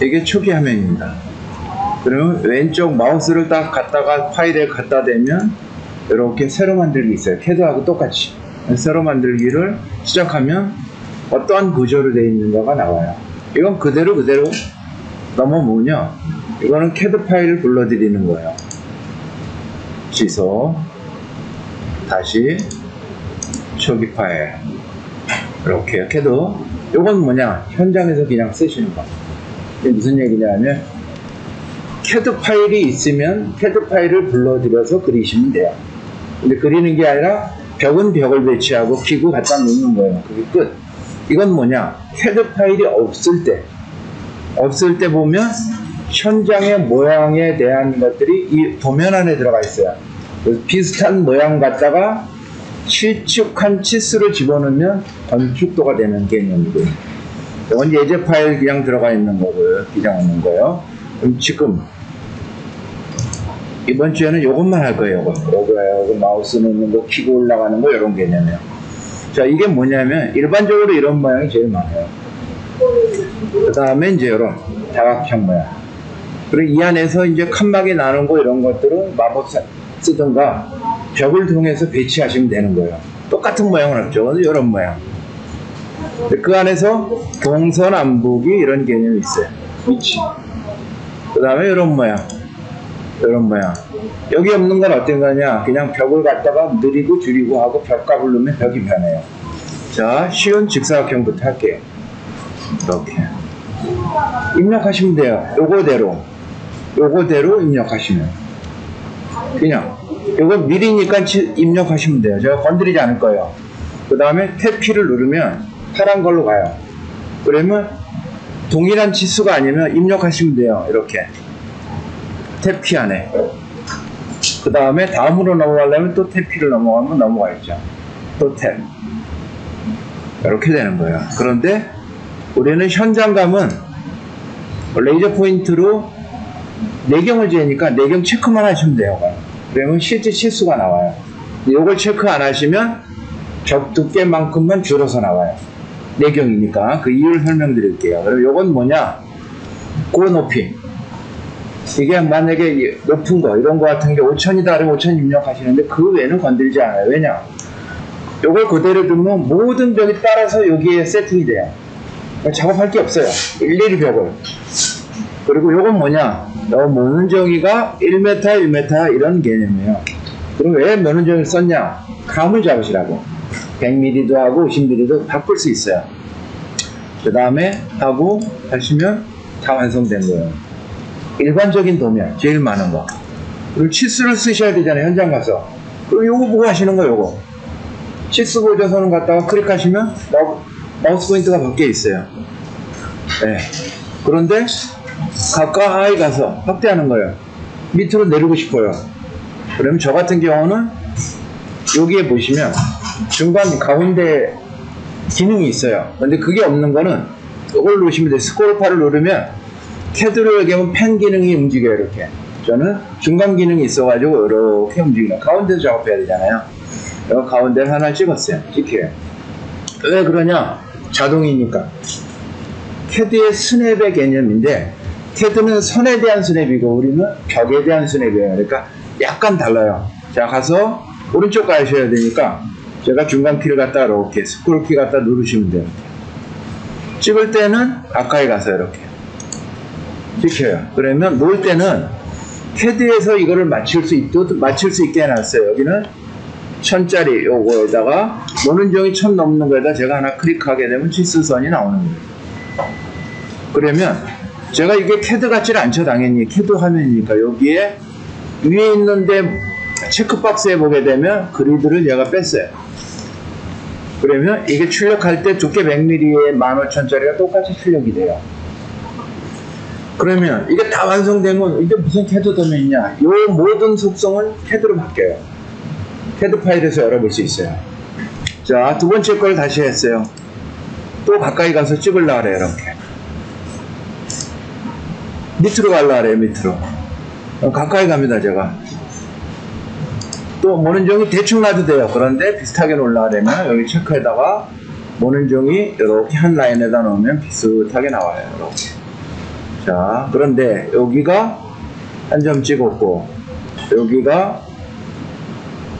이게 초기 화면입니다. 그러면 왼쪽 마우스를 딱 갖다가 파일에 갖다 대면 이렇게 새로 만들기 있어요. 캐드하고 똑같이 새로 만들기를 시작하면 어떠한 구조로 되어 있는가가 나와요. 이건 그대로 너무 뭐냐, 이거는 캐드 파일을 불러드리는 거예요. 취소, 다시 초기 파일, 이렇게요. 캐드. 이건 뭐냐, 현장에서 그냥 쓰시는 거. 이게 무슨 얘기냐면 캐드 파일이 있으면 캐드 파일을 불러들여서 그리시면 돼요. 근데 그리는 게 아니라 벽은 벽을 배치하고 기구 갖다 놓는 거예요. 그게 끝. 이건 뭐냐, 캐드 파일이 없을 때 보면 현장의 모양에 대한 것들이 이 도면 안에 들어가 있어요. 그래서 비슷한 모양 갖다가 실축한 치수를 집어넣으면 건축도가 되는 개념이고요. 이건 예제 파일 그냥 들어가 있는 거고요. 그냥 있는 거예요. 그럼 지금 이번 주에는 요것만 할 거예요. 요거 마우스 놓는 거, 키고 올라가는 거, 이런 개념이에요. 자, 이게 뭐냐면 일반적으로 이런 모양이 제일 많아요. 그 다음에 이제 이런 다각형 모양. 그리고 이 안에서 이제 칸막이 나는 거, 이런 것들은 마법 쓰든가 벽을 통해서 배치하시면 되는 거예요. 똑같은 모양은 없죠. 이런 모양. 그 안에서 동서남북이 이런 개념이 있어요. 위치. 그 다음에 이런 모양. 여기 없는 건 어떤 거냐, 그냥 벽을 갖다가 느리고 줄이고 하고 벽값을 넣으면 벽이 변해요. 자, 쉬운 직사각형부터 할게요. 이렇게 입력하시면 돼요. 요거대로 입력하시면, 그냥 요거 미리니까 입력하시면 돼요. 제가 건드리지 않을 거예요. 그 다음에 탭 키를 누르면 파란 걸로 가요. 그러면 동일한 치수가 아니면 입력하시면 돼요. 이렇게 탭 키 안에. 그 다음에 다음으로 넘어가려면 또 탭 키를 넘어가면 넘어가겠죠. 또 탭. 이렇게 되는 거예요. 그런데 우리는 현장감은 레이저 포인트로 내경을 재니까 내경 체크만 하시면 돼요. 그러면 실제 치수가 나와요. 이걸 체크 안 하시면 벽 두께만큼만 줄어서 나와요. 내경이니까. 그 이유를 설명드릴게요. 그럼 이건 뭐냐, 고 높이. 이게 만약에 높은 거, 이런 거 같은 게 5000이다 그러면 5000 입력하시는데 그 외에는 건들지 않아요. 왜냐, 요걸 그대로 두면 모든 벽이 따라서 여기에 세팅이 돼요. 작업할 게 없어요. 일일이 벽을. 그리고 요건 뭐냐, 면은정이가 1m, 1m 이런 개념이에요. 그럼 왜 면은정이를 썼냐, 감을 잡으시라고. 100mm도 하고 50mm도 바꿀 수 있어요. 그 다음에 하고 하시면 다 완성된 거예요. 일반적인 도면, 제일 많은 거. 그리고 치수를 쓰셔야 되잖아요, 현장 가서. 그럼 요거 보고 하시는 거예요, 요거. 치수 보조선을 갖다가 클릭하시면 마우스 포인트가 밖에 있어요. 네. 그런데 가까이 가서 확대하는 거예요. 밑으로 내리고 싶어요. 그러면 저 같은 경우는 여기에 보시면 중간 가운데 기능이 있어요. 근데 그게 없는 거는 이걸 누르시면 돼요. 스크롤바를 누르면 캐드로 얘기하면 펜 기능이 움직여요. 이렇게. 저는 중간 기능이 있어가지고 이렇게 움직여요. 가운데서 작업해야 되잖아요. 여기 가운데를 하나 찍었어요. 찍혀요. 왜 그러냐, 자동이니까. 캐드의 스냅의 개념인데, 캐드는 선에 대한 스냅이고 우리는 벽에 대한 스냅이에요. 그러니까 약간 달라요. 자, 가서 오른쪽 가셔야 되니까 제가 중간 키를 갖다 이렇게 스크롤 키 갖다 누르시면 돼요. 찍을 때는 가까이 가서 이렇게 찍혀요. 그러면 놓을 때는 캐드에서 이거를 맞출 수 있게 해놨어요. 여기는 1000짜리 요거에다가 노는정이 1000 넘는 거에다 제가 하나 클릭하게 되면 치수선이 나오는 거예요. 그러면 제가 이게 캐드 같지는 않죠. 당연히 캐드 화면이니까. 여기에 위에 있는데 체크박스에 보게 되면 그리드를 제가 뺐어요. 그러면 이게 출력할 때 두께 100mm에 15000짜리가 똑같이 출력이 돼요. 그러면 이게 다 완성되면 이게 무슨 캐드 도면이냐, 이 모든 속성은 캐드로 바뀌어요. 캐드 파일에서 열어볼 수 있어요. 자, 두 번째 걸 다시 했어요. 또 가까이 가서 찍으려고 그래요. 이렇게 밑으로 가려고 그래요. 밑으로 가까이 갑니다. 제가 또 모는종이 대충 놔도 돼요. 그런데 비슷하게 놓으려면 여기 체크에다가 모는종이 이렇게 한 라인에다 놓으면 비슷하게 나와요. 이렇게. 자, 그런데 여기가 한 점 찍었고, 여기가,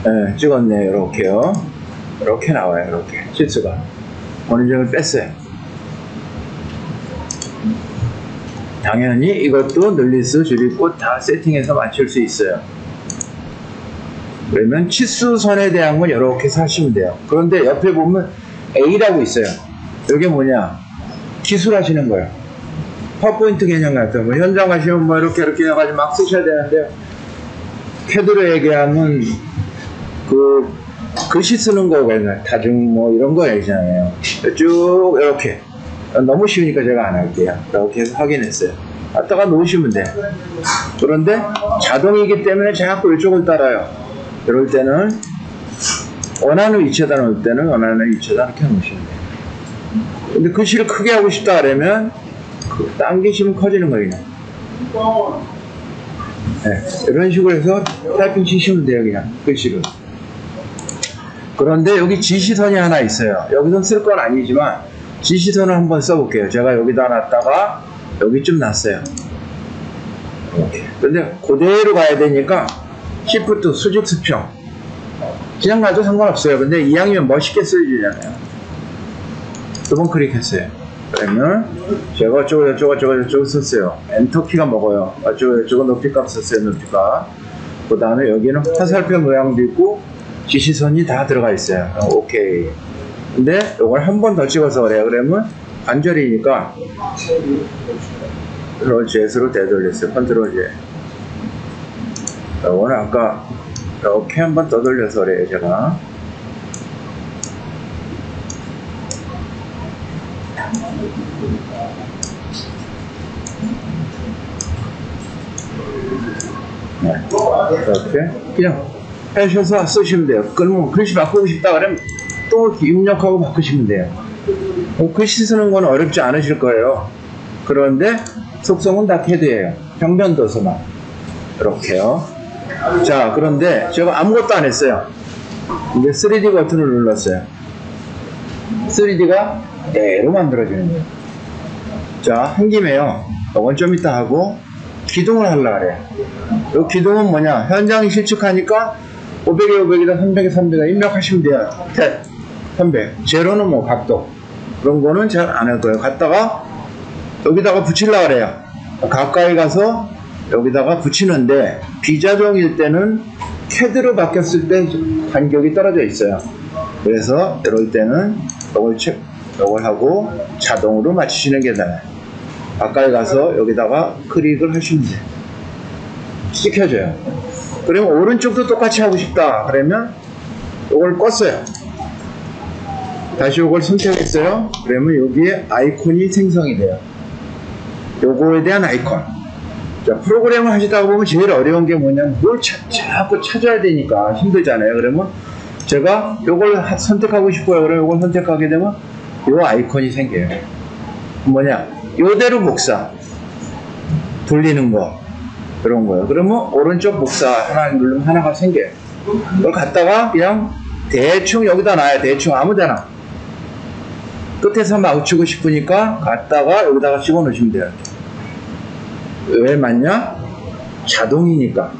네, 찍었네요. 이렇게요. 이렇게 나와요. 이렇게. 치수가. 어느 점을 뺐어요. 당연히 이것도 늘리수, 줄이고 다 세팅해서 맞출 수 있어요. 그러면 치수선에 대한 건 이렇게 하시면 돼요. 그런데 옆에 보면 A라고 있어요. 이게 뭐냐? 기술하시는 거예요. 파워포인트 개념 같은 거. 현장 가시면 뭐 이렇게 해가지고 막 쓰셔야 되는데, 캐드로 얘기하면 그 글씨 쓰는 거거든요. 다중 뭐 이런 거 얘기잖아요. 쭉 이렇게. 너무 쉬우니까 제가 안 할게요. 이렇게 해서 확인했어요. 갖다가 놓으시면 돼. 그런데 자동이기 때문에 자꾸 이쪽을 따라요. 이럴 때는 원하는 위치에다 놓을 때는 원하는 위치에다 이렇게 놓으시면 돼요. 근데 글씨를 크게 하고 싶다 그러면 당기시면 커지는 거예요. 네, 이런 식으로 해서 타이핑 치시면 돼요. 그냥 글씨를. 그런데 여기 지시선이 하나 있어요. 여기서 쓸 건 아니지만 지시선을 한번 써볼게요. 제가 여기다 놨다가 여기쯤 놨어요. 이렇게. 근데 그대로 가야 되니까 시프트 수직 수평 그냥 놔도 상관없어요. 근데 이왕이면 멋있게 쓰여주잖아요. 두 번 클릭했어요. 그러면 제가 어쩌고 썼어요. 엔터키가 먹어요. 어쩌고 높이값 썼어요. 높이값. 그 다음에 여기는 화살표 모양도 있고 지시선이 다 들어가 있어요. 오케이. 근데 이걸 한 번 더 찍어서 그래요. 그러면 관절이니까 컨트롤 Z로 되돌렸어요. 컨트롤 Z. 이거는 아까 이렇게 한 번 더 돌려서 그래요. 제가. 네. 이렇게 그냥 하셔서 쓰시면 돼요. 그러면 글씨 바꾸고 싶다 그러면 또 입력하고 바꾸시면 돼요. 글씨 쓰는 건 어렵지 않으실 거예요. 그런데 속성은 다 캐드예요. 평면도서만 이렇게요. 자, 그런데 제가 아무것도 안 했어요. 이제 3D 버튼을 눌렀어요. 3D가 그대로 만들어지는 거예요. 자, 한 김에요. 이건 좀 이따 하고 기둥을 하려고 그래요. 이 기둥은 뭐냐? 현장이 실측하니까 500에 500이다 300에 300에 입력하시면 돼요. 300. 제로는 뭐 각도. 그런 거는 잘 안 할 거예요. 갔다가 여기다가 붙이려고 그래요. 가까이 가서 여기다가 붙이는데 비자동일 때는 캐드로 바뀌었을 때 간격이 떨어져 있어요. 그래서 이럴 때는 이걸 하고 자동으로 맞추시는 게 나아요. 가까이 가서 여기다가 클릭을 하시면 돼요. 찍혀져요. 그러면 오른쪽도 똑같이 하고 싶다. 그러면 이걸 껐어요. 다시 이걸 선택했어요. 그러면 여기에 아이콘이 생성이 돼요. 요거에 대한 아이콘. 자, 프로그램을 하시다 보면 제일 어려운 게 뭐냐면 뭘 자꾸 찾아야 되니까 힘들잖아요. 그러면 제가 요걸 선택하고 싶어요. 그러면 요걸 선택하게 되면 요 아이콘이 생겨요. 뭐냐? 요대로 복사. 돌리는 거. 그런 거예요. 그러면 오른쪽 복사 하나 누르면 하나가 생겨요. 그걸 갖다가 그냥 대충 여기다 놔요. 대충 아무데나. 끝에서 맞추고 싶으니까 갖다가 여기다가 집어넣으시면 돼요. 왜 맞냐? 자동이니까.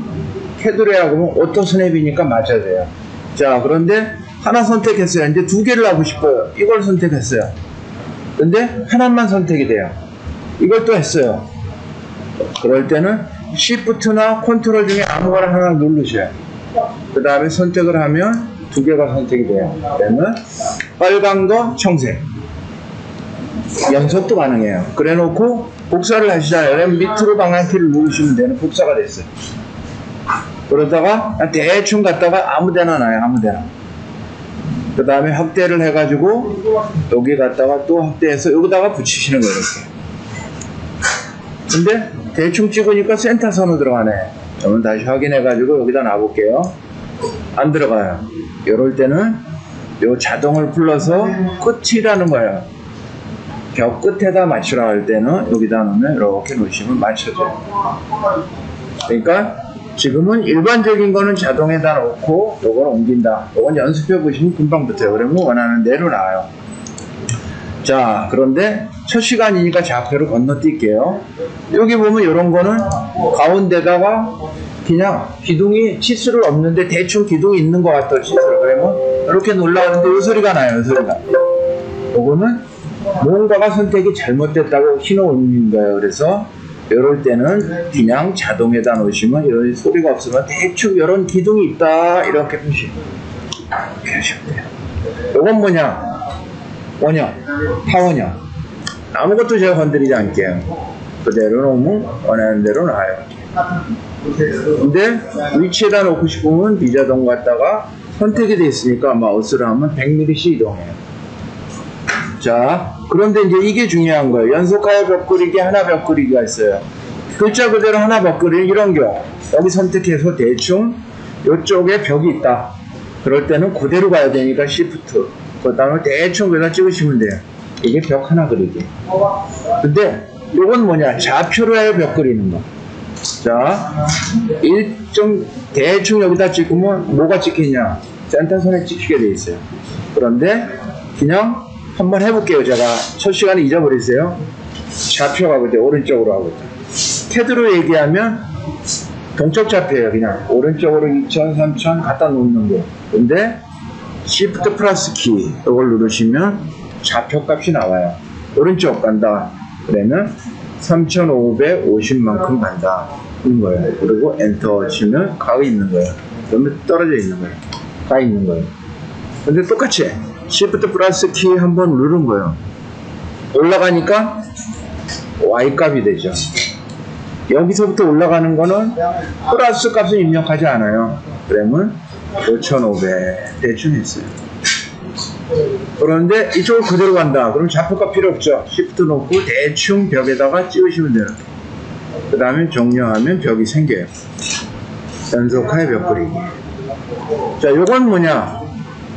캐드레하고 보면 오토 스냅이니까 맞아야 돼요. 자, 그런데 하나 선택했어요. 이제 두 개를 하고 싶어요. 이걸 선택했어요. 근데 하나만 선택이 돼요. 이걸 또 했어요. 그럴 때는 Shift나 컨트롤 중에 아무거나 하나 누르셔요. 그 다음에 선택을 하면 두 개가 선택이 돼요. 그러면 빨간 거 청색. 연속도 가능해요. 그래 놓고 복사를 하시잖아요. 그러면 밑으로 방향키를 누르시면 되는 복사가 됐어요. 그러다가 대충 갔다가 아무데나 놔요. 아무데나. 그 다음에 확대를 해가지고 여기 갔다가 또 확대해서 여기다가 붙이시는 거예요. 이렇게. 근데 대충 찍으니까 센터선으로 들어가네. 그러면 다시 확인해가지고 여기다 놔볼게요. 안 들어가요. 이럴 때는 요 자동을 불러서 끝이라는 거예요. 벽 끝에다 맞추라 할 때는 여기다 놓으면 이렇게 놓으시면 맞춰져요. 그러니까 지금은 일반적인 거는 자동에다 놓고 요걸 옮긴다. 요건 연습해 보시면 금방 붙어요. 그러면 원하는 대로 나와요. 자, 그런데 첫 시간이니까 좌표를 건너뛸게요. 여기 보면 이런 거는 가운데다가 그냥 기둥이 치수를 없는데 대충 기둥이 있는 것 같아요. 치수를. 그러면 이렇게 올라가는데 이 소리가 나요. 이 소리가. 요거는 뭔가가 선택이 잘못됐다고 신호음인 거예요. 그래서 이럴 때는 그냥 자동에다 놓으시면 이런 소리가 없으면 대충 이런 기둥이 있다 이렇게 하시면 돼요. 요건 뭐냐? 원형, 파원형. 아무것도 제가 건드리지 않게요. 그대로 놓으면 원하는 대로 나와요. 근데 위치에다 놓고 싶으면 비자동 갖다가 선택이 되어 있으니까 마우스를 하면 100mm씩 이동해요. 자, 그런데 이제 이게 중요한 거예요. 연속하여 벽 그리기, 하나 벽 그리기가 있어요. 글자 그대로 하나 벽 그리기 이런 경우 여기 선택해서 대충 이쪽에 벽이 있다. 그럴 때는 그대로 가야 되니까 Shift. 그 다음에 대충 그냥 찍으시면 돼요. 이게 벽 하나 그리기. 근데 요건 뭐냐? 좌표로 하여 벽 그리는 거. 자, 일정 대충 여기다 찍으면 뭐가 찍히냐? 센터선에 찍히게 돼 있어요. 그런데 그냥 한번 해볼게요. 제가 첫 시간에 잊어버리세요. 좌표가 그때 오른쪽으로 하고 있다. 캐드로 얘기하면 동적 좌표예요. 그냥 오른쪽으로 2000, 3000 갖다 놓는 거. 근데 Shift 플러스 키 이걸 누르시면 좌표 값이 나와요. 오른쪽 간다. 그러면 3550만큼 간다. 인 거예요. 그리고 엔터 치면 가 있는 거예요. 그러면 떨어져 있는 거예요. 가 있는 거예요. 근데 똑같이 Shift 플러스 키 한번 누른 거예요. 올라가니까 Y 값이 되죠. 여기서부터 올라가는 거는 플러스 값은 입력하지 않아요. 그러면 5500 대충 했어요. 그런데 이쪽을 그대로 간다. 그럼 좌표값 필요 없죠. Shift 놓고 대충 벽에다가 찍으시면 돼요. 그 다음에 종료하면 벽이 생겨요. 연속하여 벽 그리기. 자, 요건 뭐냐?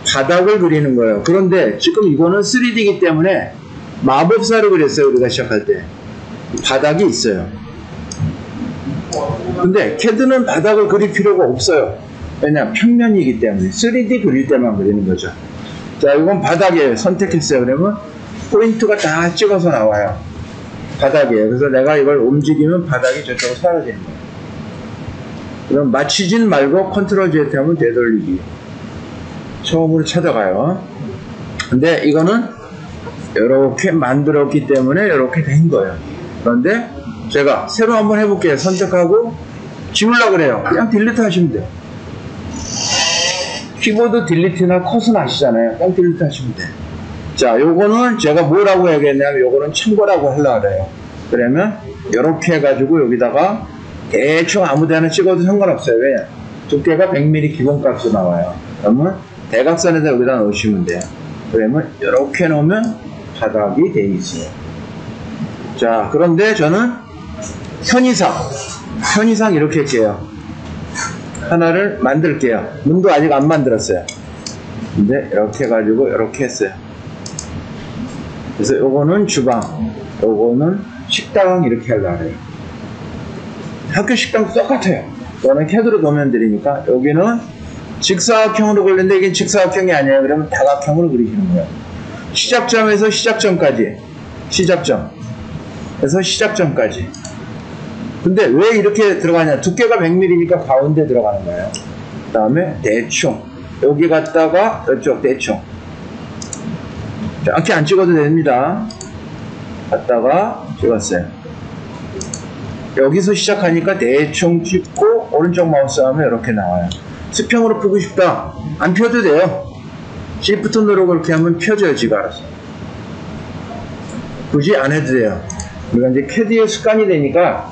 바닥을 그리는 거예요. 그런데 지금 이거는 3D이기 때문에 마법사를 그렸어요. 우리가 시작할 때. 바닥이 있어요. 근데 CAD는 바닥을 그릴 필요가 없어요. 왜냐? 평면이기 때문에 3D 그릴 때만 그리는 거죠. 자, 이건 바닥이에요. 선택했어요. 그러면 포인트가 다 찍어서 나와요. 바닥이에요. 그래서 내가 이걸 움직이면 바닥이 저쪽으로 사라지는 거예요. 그럼 맞추진 말고 컨트롤 Z 하면 되돌리기. 처음으로 찾아가요. 근데 이거는 이렇게 만들었기 때문에 이렇게 된 거예요. 그런데 제가 새로 한번 해볼게요. 선택하고 지우려고 그래요. 그냥 딜리트 하시면 돼요. 키보드 딜리트나 컷은 아시잖아요. 그냥 딜리트 하시면 돼요. 자, 요거는 제가 뭐라고 해야겠냐면 요거는 참고라고 하려고 그래요. 그러면 이렇게 해가지고 여기다가 대충 아무데나 찍어도 상관없어요. 왜? 두께가 100mm 기본값으로 나와요. 그러면 대각선에다 여기다 넣으시면 돼요. 그러면 이렇게 놓으면 바닥이 돼 있어요. 자, 그런데 저는 편의상 이렇게 할게요. 하나를 만들게요. 문도 아직 안 만들었어요. 근데 이렇게 해가지고 이렇게 했어요. 그래서 요거는 주방, 요거는 식당 이렇게 하려고 해요. 학교 식당도 똑같아요. 이거는 CAD로 도면들이니까 여기는 직사각형으로 그리는데 이게 직사각형이 아니에요. 그러면 다각형으로 그리시는 거예요. 시작점에서 시작점까지. 시작점. 그래서 시작점까지. 근데 왜 이렇게 들어가냐? 두께가 100mm니까 가운데 들어가는 거예요. 그 다음에 대충. 여기 갔다가 이쪽 대충. 이렇게 안 찍어도 됩니다. 갔다가 찍었어요. 여기서 시작하니까 대충 찍고 오른쪽 마우스 하면 이렇게 나와요. 수평으로 펴고 싶다. 안 펴도 돼요. Shift 누르고 그렇게 하면 펴져요. 지가 알아서. 굳이 안 해도 돼요. 우리가 이제 CAD의 습관이 되니까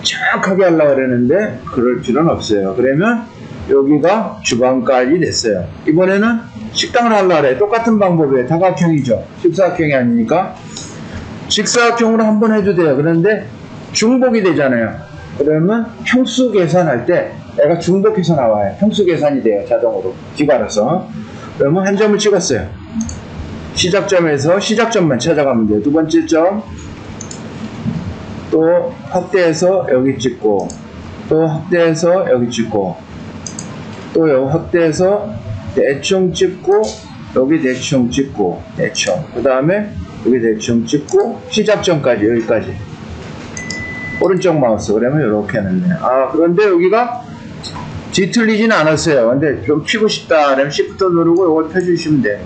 정확하게 하려고 그러는데 그럴 필요는 없어요. 그러면 여기가 주방까지 됐어요. 이번에는 식당을 하려고 그래. 똑같은 방법이에요. 다각형이죠. 직사각형이 아니니까 직사각형으로 한번 해도 돼요. 그런데 중복이 되잖아요. 그러면 평수 계산할 때 얘가 중복해서 나와요. 평수 계산이 돼요. 자동으로. 지가 알아서. 그러면 한 점을 찍었어요. 시작점에서 시작점만 찾아가면 돼요. 두 번째 점 또 확대해서 여기 찍고 또 확대해서 여기 찍고 또 여기 확대해서 대충 찍고 여기 대충 찍고 대충 그 다음에 여기 대충 찍고 시작점까지 여기까지 오른쪽 마우스 그러면 이렇게 해놨네. 아 그런데 여기가 뒤틀리지는 않았어요. 근데 좀 피고 싶다 그러면 Shift 누르고 이걸 펴주시면 돼요.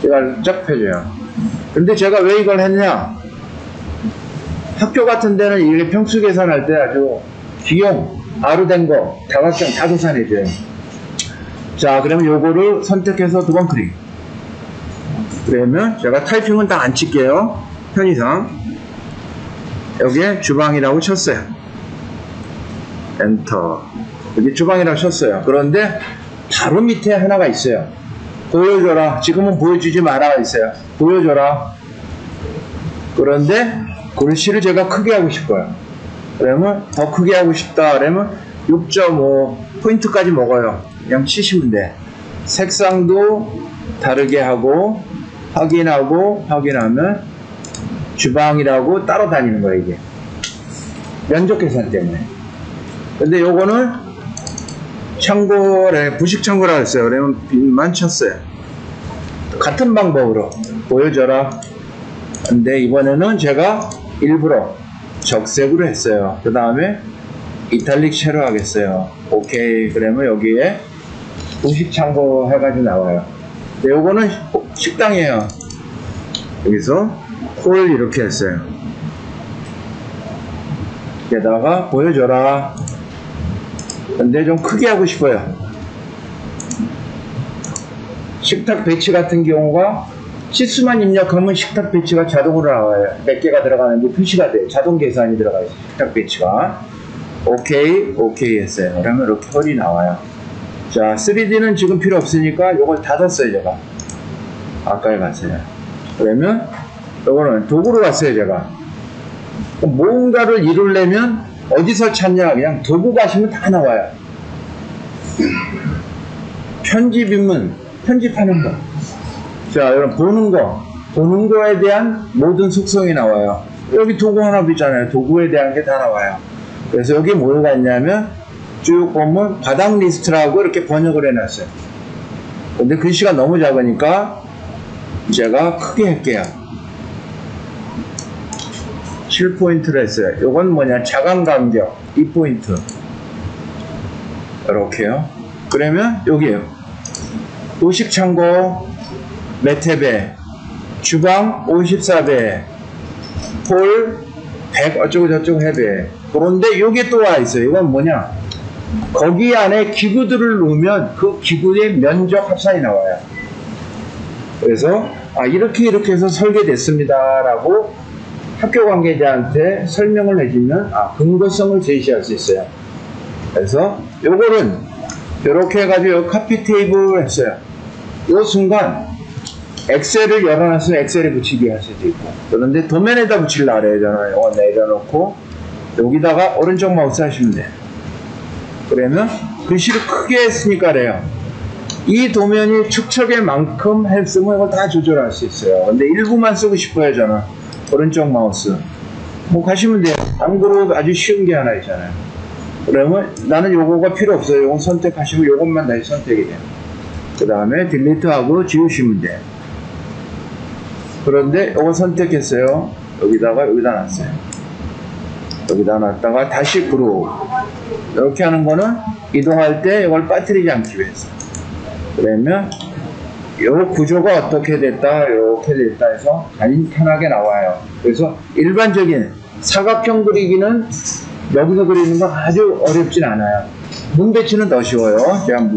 제가 쫙 펴줘요. 근데 제가 왜 이걸 했냐, 학교 같은 데는 이게 평수 계산할 때 아주 비용 아루된 거 다각형 다 계산해줘요. 자 그러면 요거를 선택해서 두 번 클릭. 그러면 제가 타이핑은 다 안 칠게요. 편의상 여기에 주방이라고 쳤어요. 엔터. 여기 주방이라고 쳤어요. 그런데 바로 밑에 하나가 있어요. 보여줘라. 지금은 보여주지 마라가 있어요. 보여줘라. 그런데 글씨를 제가 크게 하고 싶어요. 그러면 더 크게 하고 싶다 그러면 6.5 포인트까지 먹어요. 그냥 치시면 돼. 색상도 다르게 하고 확인하고 확인하면 주방이라고 따로 다니는 거예요. 이게 면적 계산 때문에. 근데 요거는 창고래 부식 창고라 했어요. 그러면 빈만 쳤어요. 같은 방법으로 보여줘라. 근데 이번에는 제가 일부러 적색으로 했어요. 그 다음에 이탈릭 쉐로 하겠어요. 오케이. 그러면 여기에 부식 창고 해가지고 나와요. 근데 요거는 식당이에요. 여기서 홀 이렇게 했어요. 게다가 보여줘라. 근데 좀 크게 하고 싶어요. 식탁 배치 같은 경우가 시수만 입력하면 식탁 배치가 자동으로 나와요. 몇 개가 들어가는지 표시가 돼요. 자동 계산이 들어가요. 식탁 배치가. 오케이, 오케이 했어요. 그러면 이렇게 홀이 나와요. 자, 3D는 지금 필요 없으니까 이걸 닫았어요, 제가. 아까에 갔어요. 그러면 이거는 도구로 갔어요, 제가. 뭔가를 이루려면 어디서 찾냐? 그냥 도구 가시면 다 나와요. 편집 입문, 편집하는 거. 자, 여러분 보는 거에 대한 모든 속성이 나와요. 여기 도구 하나 있잖아요. 도구에 대한 게 다 나와요. 그래서 여기 뭐가 있냐면 쭉 보면 바닥 리스트라고 이렇게 번역을 해놨어요. 근데 글씨가 너무 작으니까 제가 크게 할게요. 7포인트를 했어요. 요건 뭐냐, 자강 간격 2포인트 이렇게요. 그러면 여기에요. 도식 창고 몇 회배, 주방 54배, 홀 100 어쩌고 저쩌고 회배. 그런데 여기 또 와 있어요. 이건 뭐냐, 거기 안에 기구들을 넣으면 그 기구의 면적 합산이 나와요. 그래서 이렇게 해서 설계됐습니다 라고 학교 관계자한테 설명을 해주면 근거성을 제시할 수 있어요. 그래서 요거는 이렇게 해가지고 카피 테이블 했어요. 이 순간 엑셀을 열어놔서 엑셀에 붙이게 할 수도 있고, 그런데 도면에다 붙이려고 그래요. 저는 이거 내려놓고 여기다가 오른쪽 마우스 하시면 돼요. 그러면 글씨를 크게 했으니까 그래요. 이 도면이 축척의 만큼 했으면 이걸 다 조절할 수 있어요. 근데 일부만 쓰고 싶어요. 저는 오른쪽 마우스 뭐 가시면 돼요. 참고로 아주 쉬운 게 하나 있잖아요. 그러면 나는 요거가 필요 없어요. 요건 선택하시고 요것만 다시 선택이 돼요. 그 다음에 딜리트하고 지우시면 돼요. 그런데 요거 선택했어요. 여기다 놨어요. 여기다 놨다가 다시 그룹 이렇게 하는 거는 이동할 때 이걸 빠뜨리지 않기 위해서. 그러면 요 구조가 어떻게 됐다 이렇게 됐다 해서 간편하게 나와요. 그래서 일반적인 사각형 그리기는 여기서 그리는 건 아주 어렵진 않아요. 문 배치는 더 쉬워요. 제가